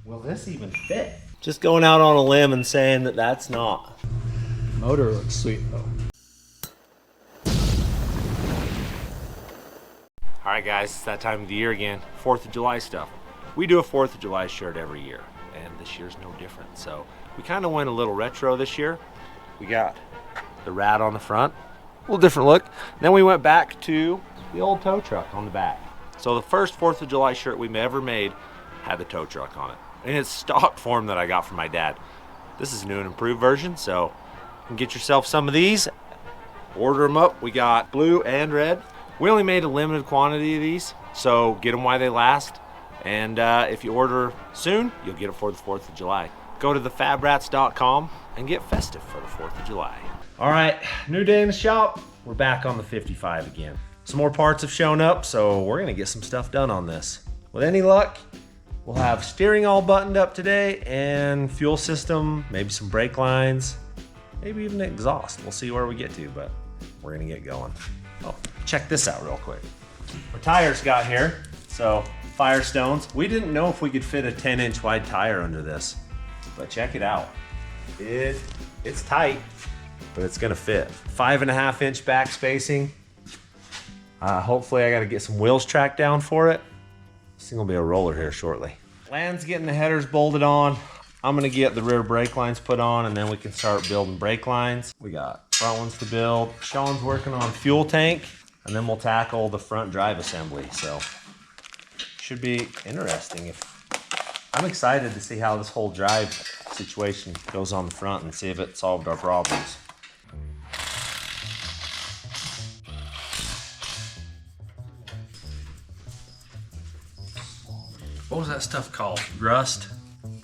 Will this even fit? Just going out on a limb and saying that that's not. Motor looks sweet though. All right, guys, it's that time of the year again. 4th of July stuff. We do a 4th of July shirt every year, and this year's no different. So we kind of went a little retro this year. We got the rat on the front, a little different look. Then we went back to the old tow truck on the back. So the first 4th of July shirt we ever made had the tow truck on it. And it's stock form that I got from my dad. This is a new and improved version, so you can get yourself some of these. Order them up. We got blue and red. We only made a limited quantity of these, so get them while they last. And if you order soon, you'll get it for the 4th of July. Go to thefabrats.com and get festive for the 4th of July. All right, new day in the shop. We're back on the 55 again. Some more parts have shown up, so we're gonna get some stuff done on this. With any luck, we'll have steering all buttoned up today and fuel system, maybe some brake lines, maybe even exhaust. We'll see where we get to, but we're gonna get going. Oh, check this out real quick. Our tires got here, so Firestones. We didn't know if we could fit a 10-inch wide tire under this, but check it out. It's tight, but it's gonna fit. 5.5-inch back spacing. Hopefully I gotta get some wheels tracked down for it. This thing will be a roller here shortly. Land's getting the headers bolted on. I'm gonna get the rear brake lines put on, and then we can start building brake lines. We got front ones to build. Sean's working on fuel tank, and then we'll tackle the front drive assembly. So should be interesting. I'm excited to see how this whole drive situation goes on the front and see if it solved our problems. What was that stuff called? Rust?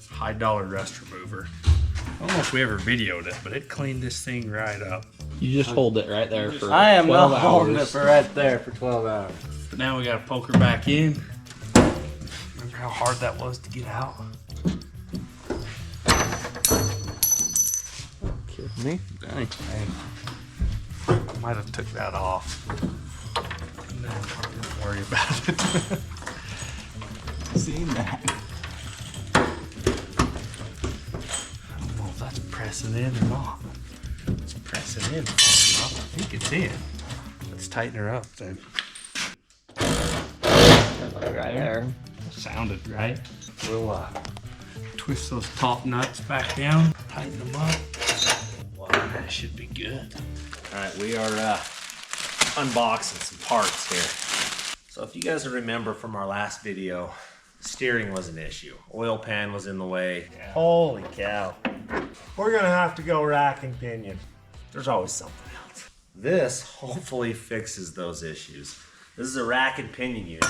High dollar rust remover. I don't know if we ever videoed it, but it cleaned this thing right up. You just hold it right there for 12 I am not hours. holding it for right there for 12 hours. But now we gotta poke her back in. Remember how hard that was to get out? Kidding me? Dang. I might have took that off. No, don't worry about it. Seen that. I don't know if that's pressing in or not. It's pressing in. I think it's in. Let's tighten her up then. Right there. Sounded right. We'll twist those top nuts back down, tighten them up. Wow, that should be good. All right, we are unboxing some parts here. So if you guys remember from our last video, steering was an issue. Oil pan was in the way. Yeah. Holy cow. We're gonna have to go rack and pinion. There's always something else. This hopefully fixes those issues. This is a rack and pinion unit,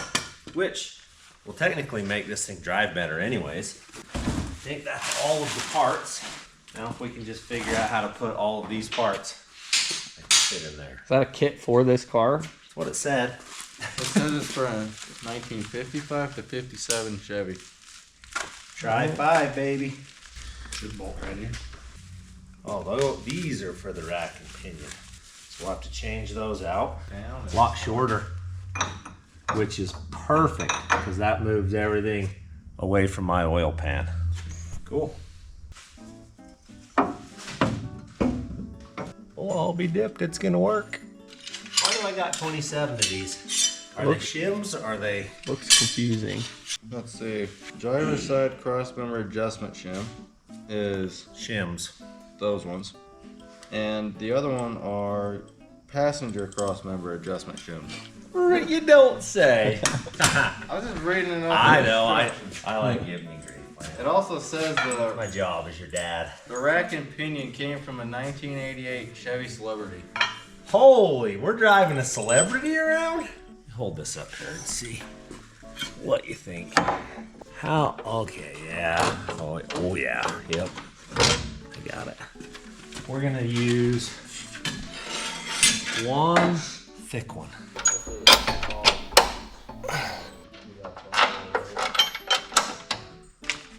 which will technically make this thing drive better anyways. I think that's all of the parts. Now if we can just figure out how to put all of these parts, they can fit in there. Is that a kit for this car? That's what it said. It says it's for a 1955 to 57 Chevy. Try 5, baby. Good bolt right here. Oh, these are for the rack and pinion. So we'll have to change those out. A lot shorter, which is perfect because that moves everything away from my oil pan. Cool. We'll all be dipped. It's gonna work. Why do I got 27 of these? Are they shims? Are they? Looks confusing. Let's see. Driver's side cross member adjustment shim is Shims. those ones. And the other one are passenger cross member adjustment shims. You don't say. I was just reading it up. I know. I like giving you grief. It also says My job is your dad. the rack and pinion came from a 1988 Chevy Celebrity. Holy, we're driving a celebrity around? Hold this up here and see what you think. How? Okay, yeah. Oh yeah. Yep. I got it. We're gonna use one thick one.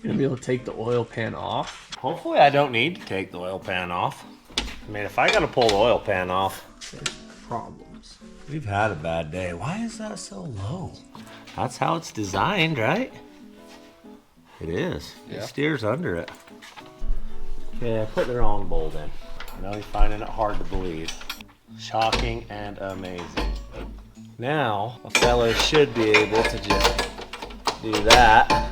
You're gonna be able to take the oil pan off. Hopefully I don't need to take the oil pan off. I mean, if I gotta pull the oil pan off, There's problems. we've had a bad day. Why is that so low? That's how it's designed, right? It is. Yeah. It steers under it. Okay, I put the wrong bolt in. I know you're finding it hard to believe. Shocking and amazing. Now, a fella should be able to just do that.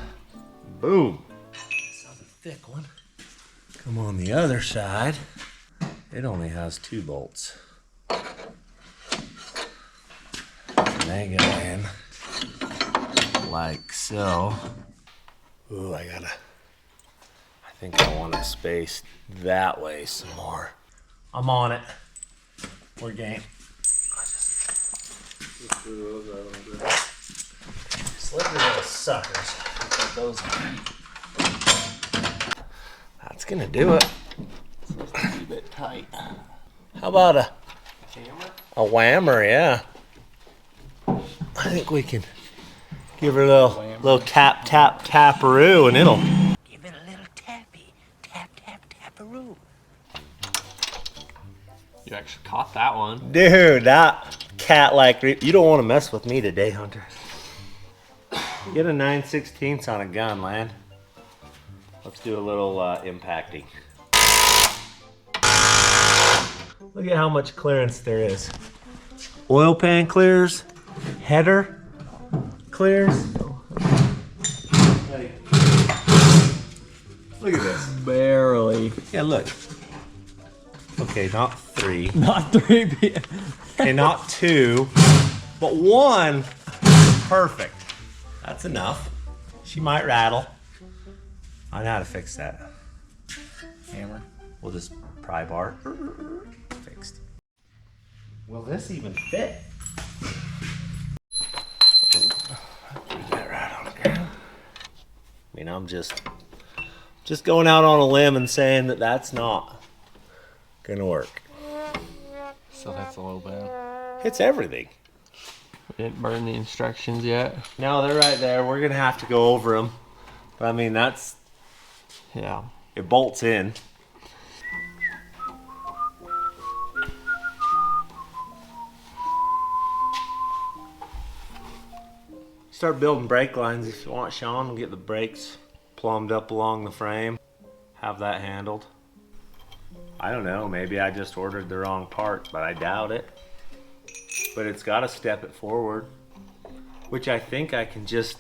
Boom. This is a thick one. Come on the other side. It only has 2 bolts. And they go in like so. Ooh, I think I want it spaced that way some more. I'm on it. We're game. Slippery little suckers. Put those in. That's gonna do it. It's a bit tight. How about a whammer? Yeah. I think we can give her a little tap, tap, taparoo, and it'll Give it a little tappy. Tap, tap, taparoo. You actually caught that one. Dude, that cat like you don't want to mess with me today, Hunter. Get a 9/16 on a gun, Land. Let's do a little impacting. Look at how much clearance there is. Oil pan clears, header clears. Look at this. Barely. Yeah, look. Okay, not 3. Not 3 Okay, not 2, but 1. Perfect. That's enough. She might rattle. I know how to fix that. Hammer. We'll just pry bar. Fixed. Will this even fit? Put that right on the ground. I mean, I'm just going out on a limb and saying that that's not gonna work. So that's a low band. It's everything. Didn't burn the instructions yet. No, they're right there. We're gonna have to go over them. But I mean, Yeah. it bolts in. Start building brake lines if you want, Sean. We'll get the brakes plumbed up along the frame. Have that handled. I don't know, maybe I just ordered the wrong part, but I doubt it. But it's got to step it forward, which I think I can just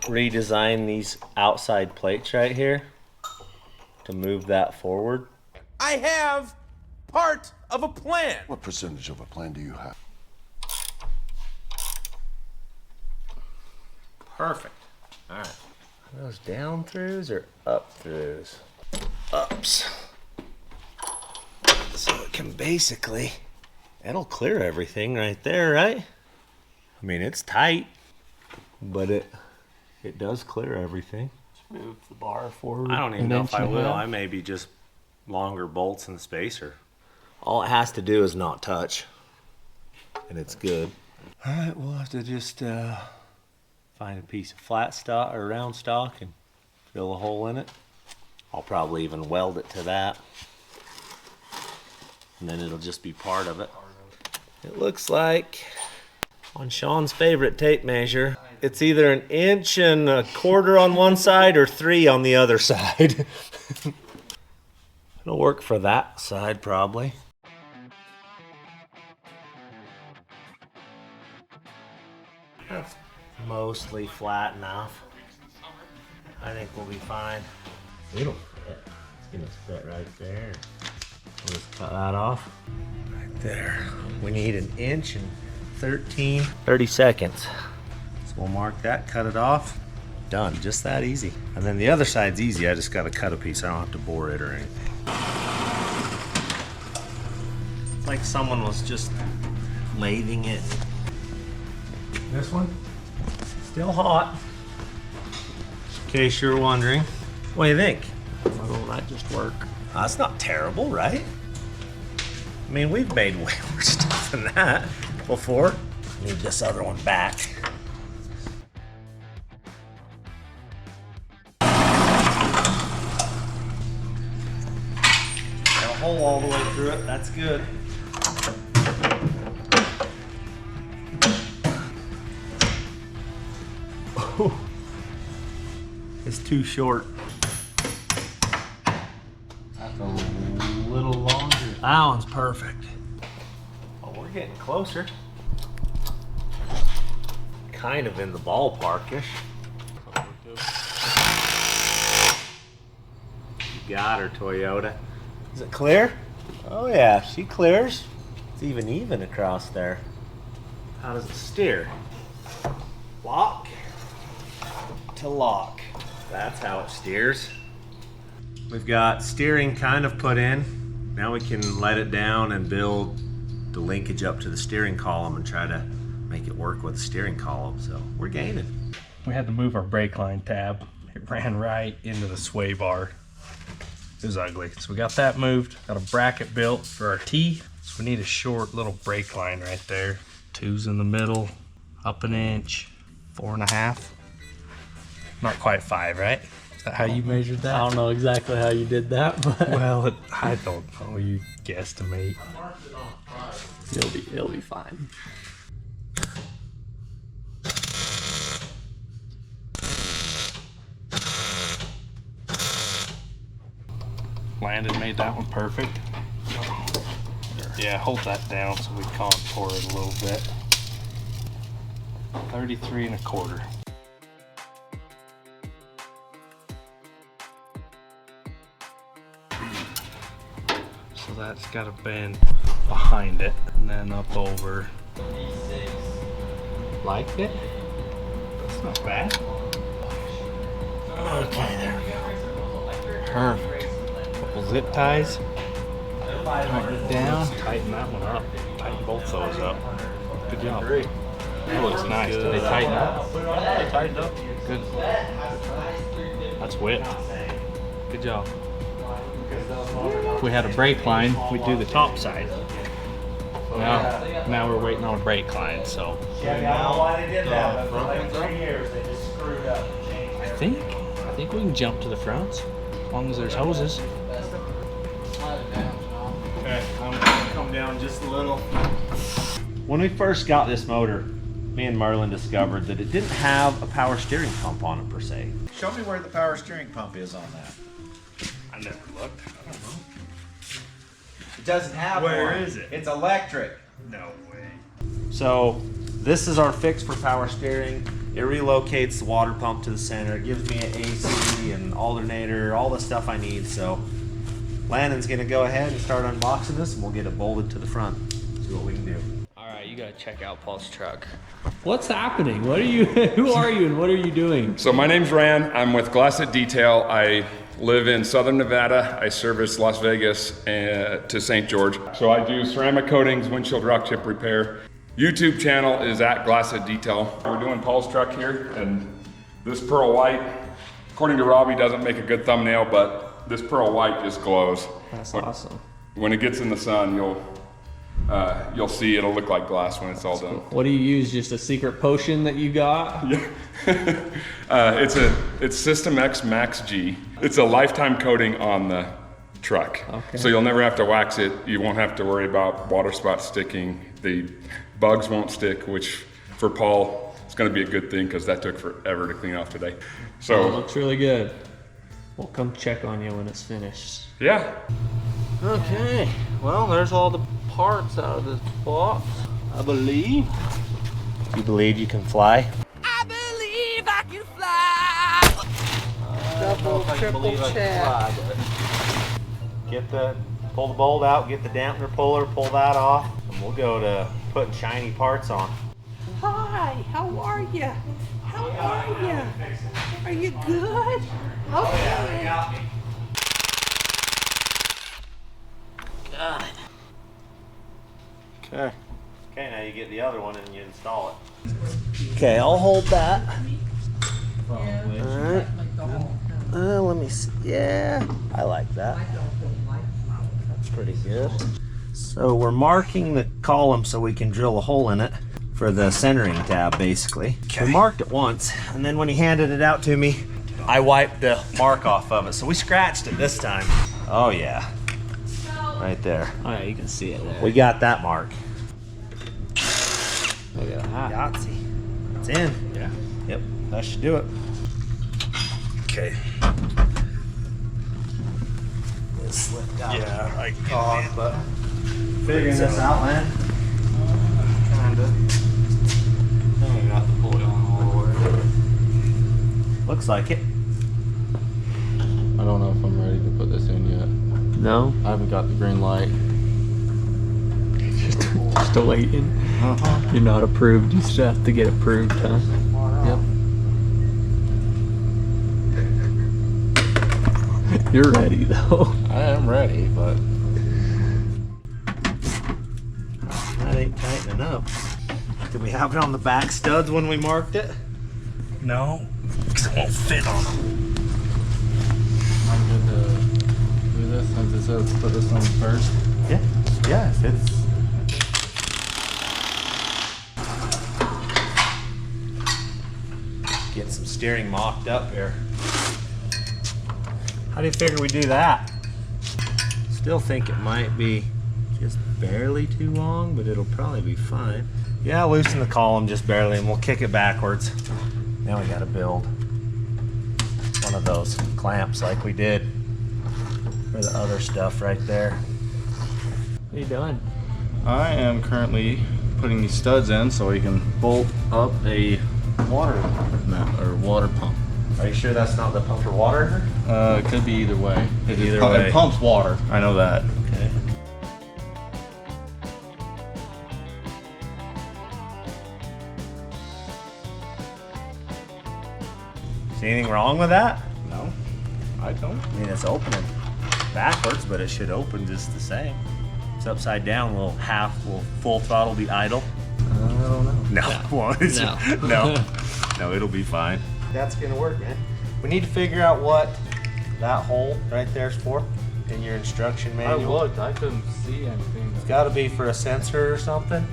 redesign these outside plates right here to move that forward. I have part of a plan. What percentage of a plan do you have? Perfect. All right. Are those down throughs or up throughs? Ups. So it can basically, it'll clear everything right there, right? I mean, it's tight, but it does clear everything. Move the bar forward. I don't even know if I will. I may be just longer bolts in the spacer. All it has to do is not touch, and it's good. All right, we'll have to just find a piece of flat stock or round stock and drill a hole in it. I'll probably even weld it to that, and then it'll just be part of it. It looks like on Sean's favorite tape measure, it's either 1.25 inches on one side or 3 on the other side. It'll work for that side probably. That's mostly flat enough. I think we'll be fine. It'll fit. It's gonna fit right there. We'll just cut that off. Right there. We need 1 inch and 30 seconds. So we'll mark that, cut it off. Done, just that easy. And then the other side's easy. I just gotta cut a piece. I don't have to bore it or anything. It's like someone was just lathing it. This one, still hot. In case you're wondering. What do you think? Why don't that just work? That's not terrible, right? I mean, we've made way more stuff than that before. Need this other one back. Got a hole all the way through it. That's good. is too short. That's a little longer. That one's perfect. Oh, we're getting closer. Kind of in the ballpark-ish. You got her, Toyota. Is it clear? Oh yeah, she clears. It's even across there. How does it steer? Lock to lock. That's how it steers. We've got steering kind of put in. Now we can let it down and build the linkage up to the steering column and try to make it work with the steering column. So we're gaining. We had to move our brake line tab. It ran right into the sway bar. It was ugly. So we got that moved. Got a bracket built for our T. So we need a short little brake line right there. 2's in the middle, up an inch, 4.5. Not quite 5, right? Is that how you measured that? I don't know exactly how you did that, but Well, I don't know. You guesstimate. it'll be fine. Landon made that one perfect. Yeah, hold that down so we contour it a little bit. 33.25. So that's got to bend behind it and then up over. Like it? That's not bad. Okay, there we go. Perfect. Couple zip ties. Tighten it down. Tighten that one up. Tighten both those up. Good job. That looks nice. Did they tighten up? They tightened up. Good. That's width. Good job. If we had a brake line, we'd do the top side. Now we're waiting on a brake line, so. Yeah, I don't know why they did that, but for like 3 years they just screwed up and changed I think we can jump to the fronts as long as there's hoses. Okay, I'm gonna come down just a little. When we first got this motor, me and Merlin discovered that it didn't have a power steering pump on it per se. Show me where the power steering pump is on that. I never looked. I don't know. It doesn't have Where one. is it? It's electric. No way. So this is our fix for power steering. It relocates the water pump to the center. It gives me an AC and alternator, all the stuff I need. So Landon's gonna go ahead and start unboxing this and we'll get it bolted to the front. See what we can do. Alright, you gotta check out Paul's truck. What's happening? What are you who are you and what are you doing? So my name's Rand. I'm with Glasset Detail. I live in Southern Nevada. I service Las Vegas to St. George. So I do ceramic coatings, windshield rock chip repair. YouTube channel is at Glasset Detail. We're doing Paul's truck here, and this pearl white, according to Robbie, doesn't make a good thumbnail, but this pearl white just glows. That's awesome. When it gets in the sun, you'll see it'll look like glass when it's all done. What do you use? Just a secret potion that you got? Yeah. It's System X Max G. It's a lifetime coating on the truck. Okay. So you'll never have to wax it. You won't have to worry about water spots sticking. The bugs won't stick, which for Paul is going to be a good thing because that took forever to clean off today. So It looks really good. We'll come check on you when it's finished. yeah. Okay, well there's all the parts out of this box, I believe. You believe you can fly? I believe I can fly. Double, triple check. Pull the bolt out, get the dampener puller, pull that off, and we'll go to putting shiny parts on. Hi, how are you? How are you? Are you good? Okay. Got it. Okay. Okay, now you get the other one and you install it. Okay, I'll hold that. Alright. Let me see. Yeah, I like that. That's pretty good. So we're marking the column so we can drill a hole in it for the centering tab, basically. We marked it once, and then when he handed it out to me, I wiped the mark off of it. So we scratched it this time. Oh yeah. Right there. Oh yeah, you can see it there. We got that mark. Look at that. Yahtzee. It's in. Yeah. Yep, that should do it. Okay. It slipped out. Yeah, I God, but figuring this out, man. Kinda. Oh, we got the pulley on all the way. Looks like it. I don't know if I'm ready to put this in yet. No? I haven't got the green light. Still waiting. Uh-huh. You're not approved. You still have to get approved, huh? Yep. You're ready though. I am ready, but That ain't tightening up. Did we have it on the back studs when we marked it? No, because it won't fit on them. I'm good to do this since it says put this on first. Yeah. Yeah, it fits. Get some steering mocked up here. How do you figure we do that? Still think it might be just barely too long, but it'll probably be fine. Yeah, loosen the column just barely and we'll kick it backwards. Now we gotta build one of those clamps like we did for the other stuff right there. What are you doing? I am currently putting these studs in so we can bolt up a water pump. Are you sure that's not the pump for water? It could be either way. Either way. It pumps water. I know that. Okay. Is anything wrong with that? No, I don't. I mean, it's opening backwards, but it should open just the same. It's upside down. Will full throttle be idle? I don't know. No, well, it's- No. no, no, it'll be fine. That's gonna work, man. We need to figure out what that hole right there is for in your instruction manual. looked. I couldn't see anything. It's got to be for a sensor or something.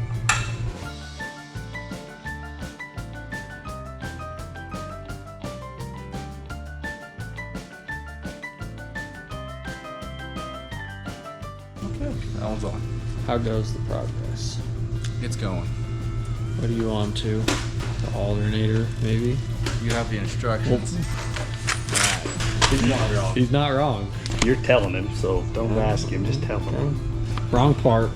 Okay, that one's on. How goes the progress? It's going. What are you on to? The alternator, maybe? You have the instructions. He's not wrong. He's not wrong. You're telling him, so don't ask him, just tell him. Wrong part.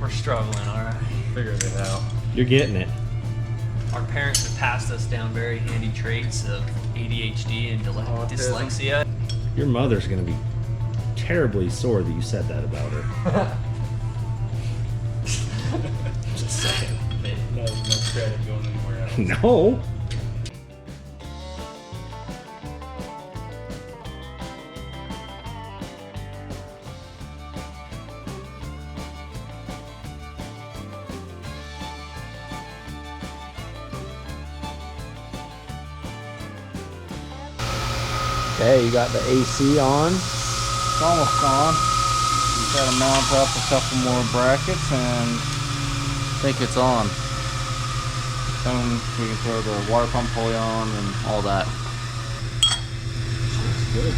We're struggling, alright. Figured it out. You're getting it. Our parents have passed us down very handy traits of ADHD and dyslexia. Your mother's gonna be terribly sore that you said that about her. Just saying. No credit going anywhere else. No. Okay, you got the AC on. It's almost on. Just gotta mount up a couple more brackets and I think it's on. Then we can throw the water pump pulley on and all that. Looks good.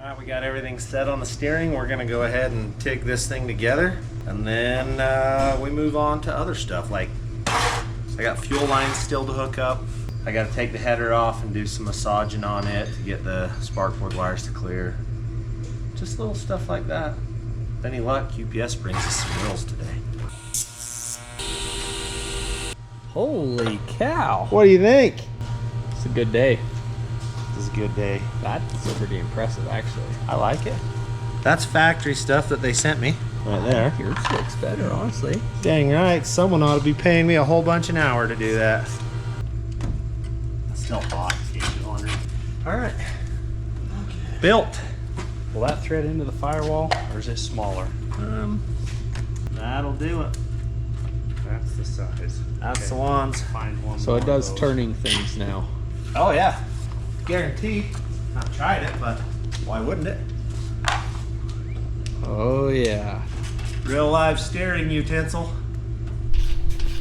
All right, we got everything set on the steering. We're gonna go ahead and take this thing together, and then we move on to other stuff. Like, I got fuel lines still to hook up. I got to take the header off and do some massaging on it to get the spark plug wires to clear. Just little stuff like that. With any luck, UPS brings us some wheels today. Holy cow. What do you think? It's a good day. This is a good day. That's pretty impressive, actually. I like it. That's factory stuff that they sent me right there. Yours looks better, honestly. Dang right, someone ought to be paying me a whole bunch an hour to do that. It's still hot, in case you're wondering. All right, built. Will that thread into the firewall, or is it smaller? That'll do it. That's the size. That's the ones. Find one So more it of does those. turning things now. Oh yeah, guaranteed. I've tried it, but why wouldn't it? Oh yeah. Real live steering utensil.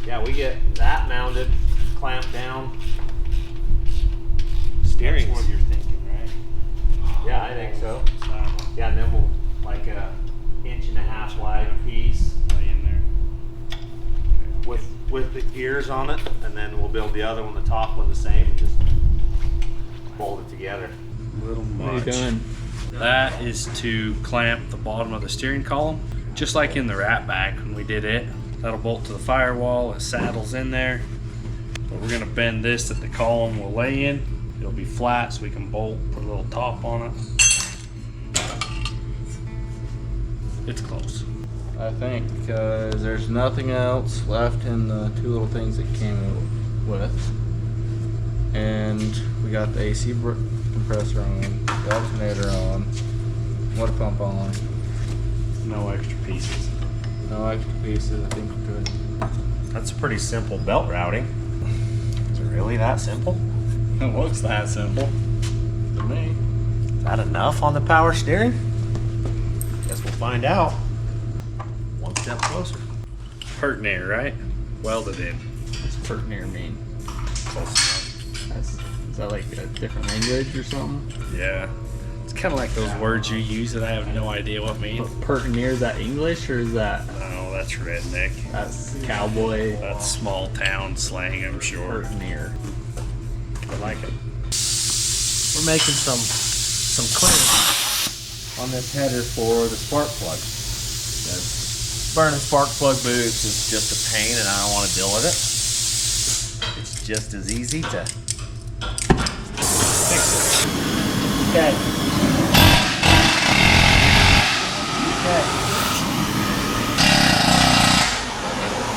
Yeah, we get that mounted, clamped down. Steering. That's what you're thinking, right? Yeah, I think so. Yeah, and then we'll like a 1.5 inch wide piece Lay in there. with the ears on it, and then we'll build the other one, the top one, the same, and just fold it together. A little What are you much. doing? That is to clamp the bottom of the steering column, just like in the rat bag when we did it. That'll bolt to the firewall, it saddles in there. But we're gonna bend this that the column will lay in. It'll be flat so we can bolt, put a little top on it. It's close. I think, because there's nothing else left in the 2 little things that came with. And we got the AC compressor on, the alternator on, water pump on. No extra pieces. No extra pieces, I think we're good. That's a pretty simple belt routing. Is it really that simple? It looks that simple to me. Is that enough on the power steering? Guess we'll find out. One step closer. Alternator, right? Welded in. What's Alternator mean? Close enough. Is that like a different language or something? Yeah. It's kind of like those words you use that I have no idea what mean. Pertinier, is that English or is that Oh, that's redneck. that's cowboy? That's small town slang, I'm sure. Pertinier. I like it. We're making some clearance on this header for the spark plug. Because burning spark plug boots is just a pain, and I don't want to deal with it. It's just as easy to fix it. Okay.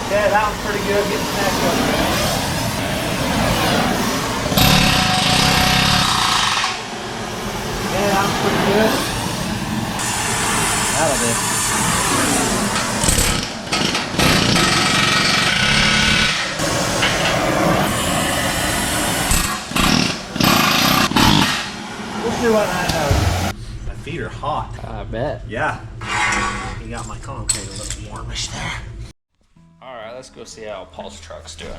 Okay, that one's pretty good. Get the next one. Yeah, that was pretty good. That'll do. We'll see what that does. My feet are hot. I bet. Yeah. You got my concrete a little warmish there. All right, let's go see how Paul's truck's doing.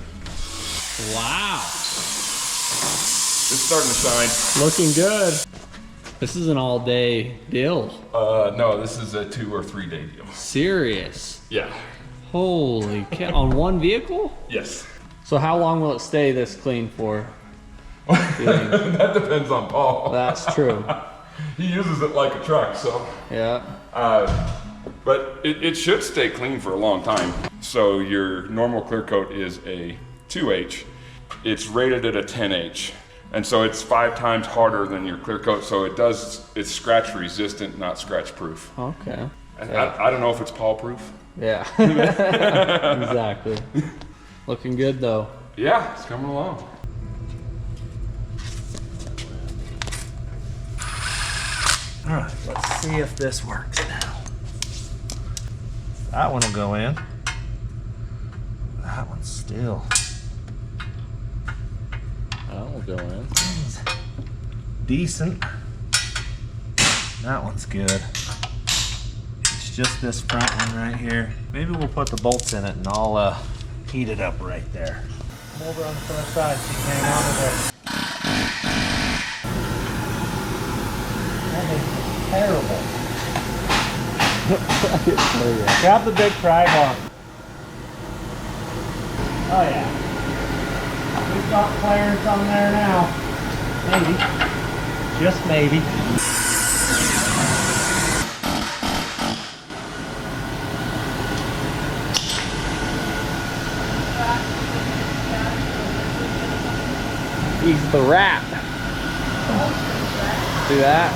Wow. It's starting to shine. Looking good. This is an all-day deal. No, this is a 2 or 3 day deal. Serious. Yeah. Holy cow. On one vehicle? Yes. So how long will it stay this clean for? That depends on Paul. That's true. He uses it like a truck, so. Yeah. But it should stay clean for a long time. So your normal clear coat is a 2H. It's rated at a 10H. And so it's 5 times harder than your clear coat. So it's scratch resistant, not scratch proof. Okay. And I don't know if it's Paul proof. Yeah. Exactly. Looking good though. Yeah, it's coming along. All right, let's see if this works now. That one will go in. That one's still. That will go in. Decent. That one's good. It's just this front one right here. Maybe we'll put the bolts in it and I'll heat it up right there. Come over on the front side so you can hang on to this. That is terrible. Grab the big pry bar. Oh yeah. We've got clearance on there now. Maybe. Just maybe. He's the rat. Do that.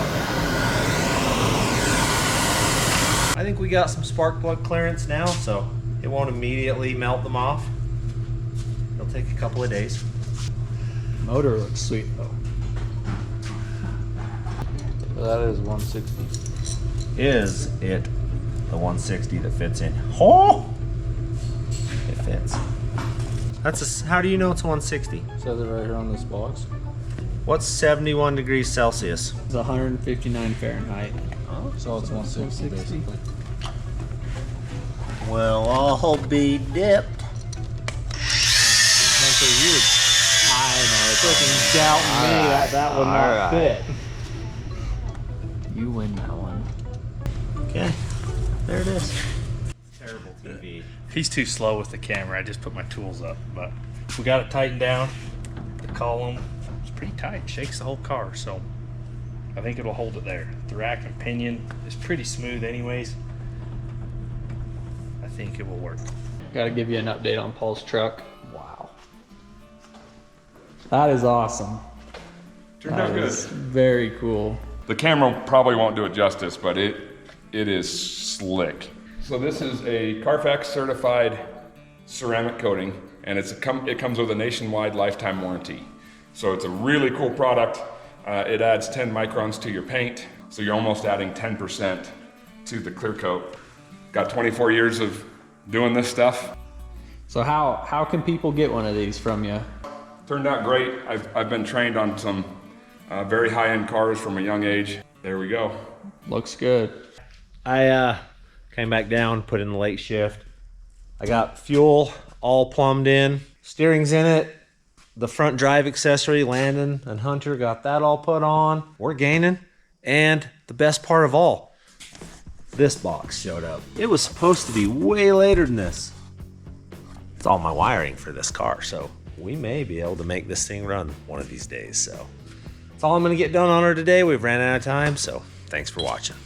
I think we got some spark plug clearance now, so it won't immediately melt them off. It'll take a couple of days. Motor looks sweet though. So that is 160. Is it the 160 that fits in? Oh! It fits. How do you know it's 160? Says it right here on this box. What's 71 degrees Celsius? It's 159 Fahrenheit. So it's 160 basically. Well, I'll be dipped. I know, it's looking doubting me that would not fit. You win that one. Okay, there it is. Terrible TV. He's too slow with the camera. I just put my tools up, but we got it tightened down. The column is pretty tight, shakes the whole car, so I think it'll hold it there. The rack and pinion is pretty smooth anyways. I think it will work. Gotta give you an update on Paul's truck. Wow. That is awesome. Turned out good. Very cool. The camera probably won't do it justice, but it is slick. So this is a Carfax certified ceramic coating, and it comes with a nationwide lifetime warranty. So it's a really cool product. It adds 10 microns to your paint, so you're almost adding 10% to the clear coat. Got 24 years of doing this stuff. So how can people get one of these from you? Turned out great. I've been trained on some very high-end cars from a young age. There we go. Looks good. I came back down, put in the late shift. I got fuel all plumbed in, steering's in it, the front drive accessory, Landon and Hunter got that all put on. We're gaining, and the best part of all, this box showed up. It was supposed to be way later than this. It's all my wiring for this car, so we may be able to make this thing run one of these days. So that's all I'm gonna get done on her today. We've ran out of time, so thanks for watching.